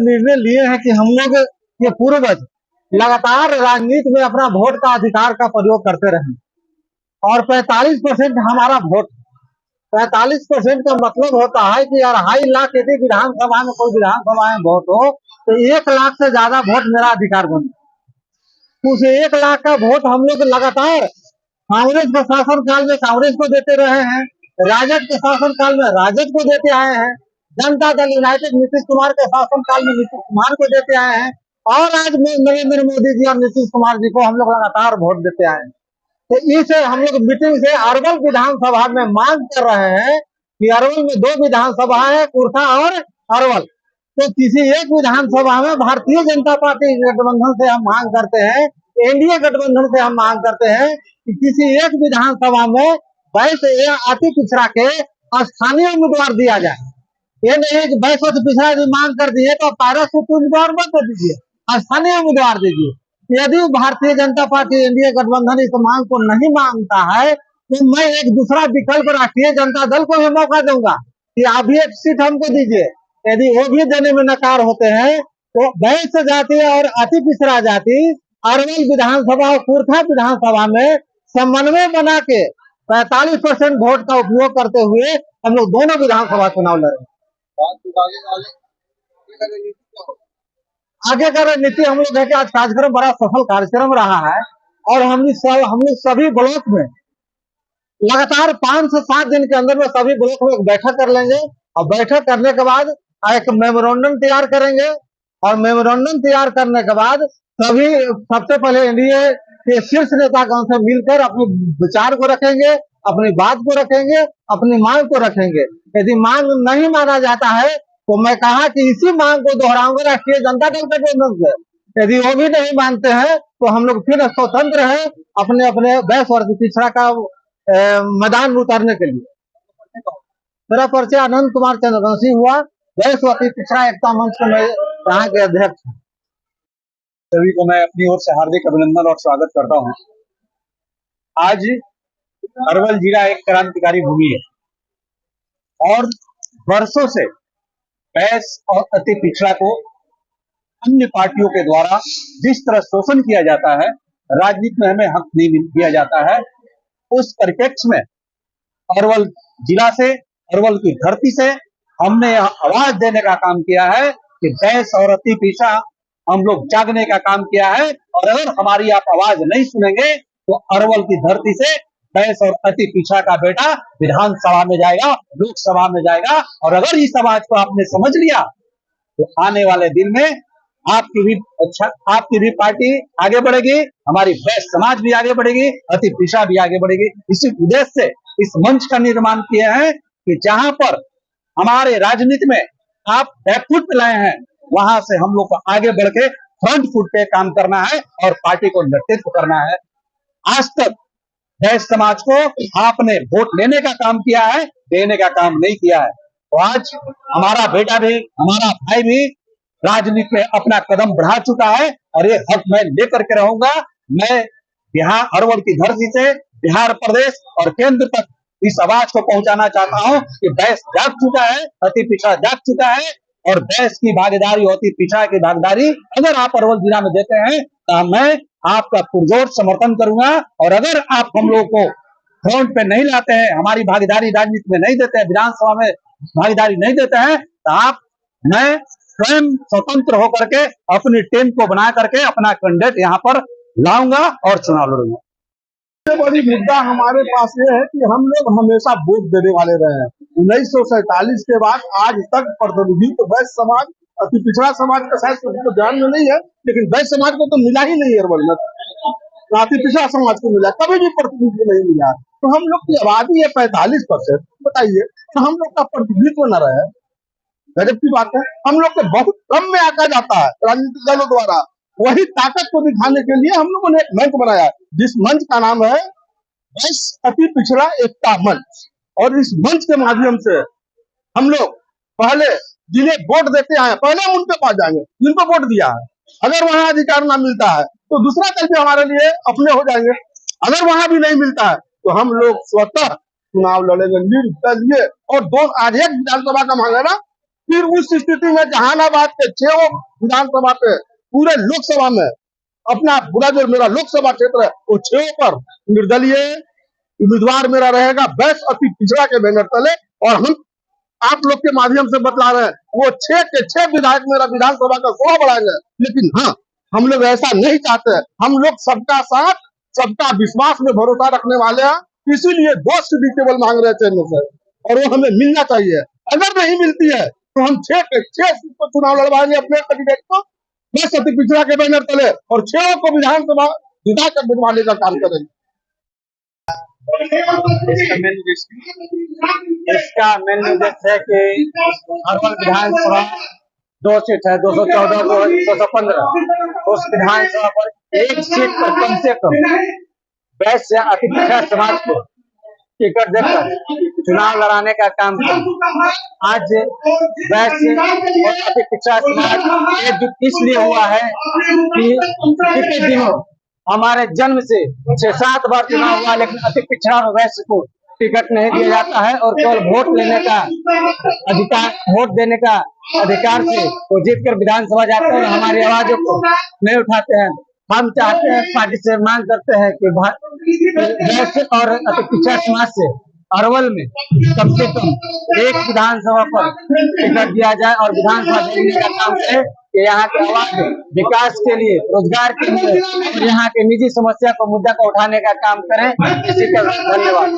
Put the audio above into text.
निर्णय लिए हैं कि हम लोग ये पूर्वज लगातार राजनीति में अपना वोट का अधिकार का प्रयोग करते रहे और 45% हमारा वोट, 45% का मतलब होता है कि 2.5 लाख यदि विधानसभा में कोई विधानसभा में वोट हो तो 1 लाख से ज्यादा वोट मेरा अधिकार बनता है। उस 1 लाख का वोट हम लोग लगातार कांग्रेस के शासन काल में कांग्रेस को देते रहे हैं, राजद के शासन काल में राजद को देते आए हैं, जनता दल यूनाइटेड नीतीश कुमार के शासन काल में नीतीश कुमार को देते आए हैं और आज नरेंद्र मोदी जी और नीतीश कुमार जी को हम लोग लगातार वोट देते आए हैं। तो इस हम लोग मीटिंग से अरवल विधानसभा में मांग कर रहे हैं कि अरवल में 2 विधानसभा है, कुर्था और अरवल, तो किसी एक विधानसभा में भारतीय जनता पार्टी गठबंधन से हम मांग करते हैं, एनडीए गठबंधन से हम मांग करते हैं कि किसी एक विधानसभा में वैश्य या अति पिछड़ा के स्थानीय उम्मीदवार दिया जाए। ये नहीं कि वैश्य से पिछड़ा यदि मांग कर दिए तो पैराशूट उम्मीदवार मत दीजिए, स्थानीय उम्मीदवार दीजिए। यदि भारतीय जनता पार्टी एनडीए गठबंधन इस मांग को नहीं मानता है तो मैं एक दूसरा विकल्प राष्ट्रीय जनता दल को भी मौका दूंगा कि आप भी एक सीट हमको दीजिए। यदि वो भी देने में नकार होते हैं तो वैश्य जाति और अति पिछड़ा जाति अरवल विधानसभा और कुर्था विधानसभा में समन्वय बना के 45% वोट का उपयोग करते हुए हम लोग दोनों विधानसभा चुनाव लड़ेंगे। आगे का रणनीति हम लोग है कि आज कार्यक्रम बड़ा सफल कार्यक्रम रहा है और हम लोग सभी ब्लॉक में लगातार 5 से 7 दिन के अंदर में सभी ब्लॉक में एक बैठक कर लेंगे और बैठक करने के बाद एक मेमोरेंडम तैयार करेंगे और मेमोरेंडम तैयार करने के बाद सभी सबसे पहले एनडीए के शीर्ष नेतागण से मिलकर अपने विचार को रखेंगे, अपनी बात को रखेंगे, अपनी मांग को रखेंगे। यदि मांग नहीं माना जाता है तो मैं कहा कि इसी मांग को दोहराऊंगा राष्ट्रीय जनता दल गठबंधन से। यदि वो भी नहीं मानते हैं तो हम लोग फिर स्वतंत्र है अपने अपने वैश्य और पिछड़ा का मैदान में उतारने के लिए। मेरा परिचय आनंद कुमार चंद्रवंशी हुआ, वैश्य और पिछड़ा एकता मंच के मैं यहाँ के अध्यक्ष हूँ। सभी को मैं अपनी ओर से हार्दिक अभिनंदन और स्वागत करता हूँ। आज अरवल जिला एक क्रांतिकारी भूमि है और वर्षों से वैश्य और अति पिछड़ा को अन्य पार्टियों के द्वारा जिस तरह शोषण किया जाता है, राजनीति में हमें हक नहीं दिया जाता है, उस परिप्रेक्ष्य में अरवल जिला से, अरवल की धरती से हमने यह आवाज देने का काम किया है कि वैश्य और अति पिछड़ा हम लोग जागने का काम किया है और अगर हमारी आप आवाज नहीं सुनेंगे तो अरवल की धरती से वैश्य और अति पिछड़ा का बेटा विधानसभा में जाएगा, लोकसभा में जाएगा। और अगर इस आवाज को आपने समझ लिया तो आने वाले दिन में आपकी भी पार्टी आगे बढ़ेगी, हमारी वैश्य समाज भी आगे बढ़ेगी, अति पिछड़ा भी आगे बढ़ेगी। इसी उद्देश्य से इस मंच का निर्माण किए हैं कि जहां पर हमारे राजनीति में आप बैकफुट पे लाए हैं, वहां से हम लोग को आगे बढ़ के फ्रंट फुट पे काम करना है और पार्टी को नेतृत्व करना है। आज तक वैश्य समाज को आपने वोट लेने का काम किया है, देने का काम नहीं किया है। तो आज हमारा बेटा भी, हमारा भाई भी राजनीति में अपना कदम बढ़ा चुका है और ये हक मैं लेकर के रहूंगा। मैं बिहार अरवल की धरती से बिहार प्रदेश और केंद्र तक इस आवाज को पहुंचाना चाहता हूं कि वैश्य जाग चुका है, अति पिछड़ा जाग चुका है और वैश्य की भागीदारी, अति पिछड़ा की भागीदारी अगर आप अरवल जिला में देते हैं तो मैं आपका पुरजोर समर्थन करूंगा। और अगर आप हम लोग को फ्रंट पे नहीं लाते हैं, हमारी भागीदारी राजनीति में नहीं देते हैं, विधानसभा में भागीदारी नहीं देते हैं, तो मैं स्वयं स्वतंत्र होकर के अपनी टीम को बना करके अपना कैंडिडेट यहाँ पर लाऊंगा और चुनाव लड़ूंगा। सबसे बड़ी मुद्दा हमारे पास ये है कि हम लोग हमेशा वोट देने वाले रहे हैं। 1947 के बाद आज तक प्रतिनिधित्व वैश्य समाज, अति पिछड़ा समाज का शायद किसी को ध्यान में नहीं है, लेकिन वैश्य समाज को तो मिला ही नहीं अरवल में, अति पिछड़ा समाज को मिला, कभी भी प्रतिनिधित्व नहीं मिला। तो हम लोग की आबादी है 45%, बताइए तो हम लोग का प्रतिनिधित्व न रहे, गजब की बात है। हम लोग के बहुत कम में आका जाता है राजनीतिक दलों द्वारा। वही ताकत को दिखाने के लिए हम लोगों ने एक मंच बनाया, जिस मंच का नाम है वैश्य अति पिछड़ा एकता मंच। और इस मंच के माध्यम से हम लोग पहले जिन्हें वोट देते हैं, पहले हम उनके पास जाएंगे जिनको वोट दिया है। अगर वहां अधिकार ना मिलता है तो दूसरा दल भी हमारे लिए अपने हो जाएंगे। अगर वहां भी नहीं मिलता है तो हम लोग स्वतः चुनाव लड़ेंगे निर्दलीय। और आज एक विधानसभा का मांग है ना फिर उस स्थिति में जहानाबाद के 6 विधानसभा पे पूरे लोकसभा में अपना पूरा जो मेरा लोकसभा क्षेत्र है वो 6 पर निर्दलीय उम्मीदवार मेरा रहेगा बैस अति पिछड़ा के बैनर तले। और हम आप लोग के माध्यम से बतला रहे हैं वो 6 के 6 विधायक मेरा विधानसभा का शोभा बढ़ाएंगे। लेकिन हाँ, हम लोग ऐसा नहीं चाहते। हम लोग सबका साथ, सबका विश्वास में भरोसा रखने वाले हैं, इसीलिए 2 सीट केवल मांग रहे थे में से, और वो हमें मिलना चाहिए। अगर नहीं मिलती है तो हम 6 के 6 सीट पर चुनाव लड़वाएंगे अपने कैंडिडेट को बस अति पिछड़ा के बैनर तले, और 6 को विधानसभा जिता कर बिठवाने का काम करेंगे। इसका मेन उद्देश्य है कि अरवल विधानसभा 2 सीट है, 214 को 215, उस विधानसभा पर एक सीट पर कम से कम वैश्य अति पिछड़ा समाज को टिकट देकर चुनाव लड़ाने का काम किया। आज वैश्य और अति पिछड़ा समाज एकजुट इसलिए हुआ है कि पिछले दिनों हमारे जन्म से 6-7 बार चुनाव हुआ, लेकिन अति पिछड़ा और वैश्य को टिकट नहीं दिया जाता है, और केवल वोट लेने का अधिकार, वोट देने का अधिकार से वो जीत कर विधानसभा जाते हैं और हमारी आवाजों को नहीं उठाते हैं। हम चाहते हैं, पार्टी से मांग करते हैं कि वैश्य और अति पिछड़ा समाज से अरवल में कम से कम एक विधानसभा पर टिकट दिया जाए और विधानसभा देने का काम करे कि यहाँ के आवाज विकास के लिए, रोजगार के लिए और यहाँ के निजी समस्या को, मुद्दा को उठाने का काम करें। इसी का धन्यवाद।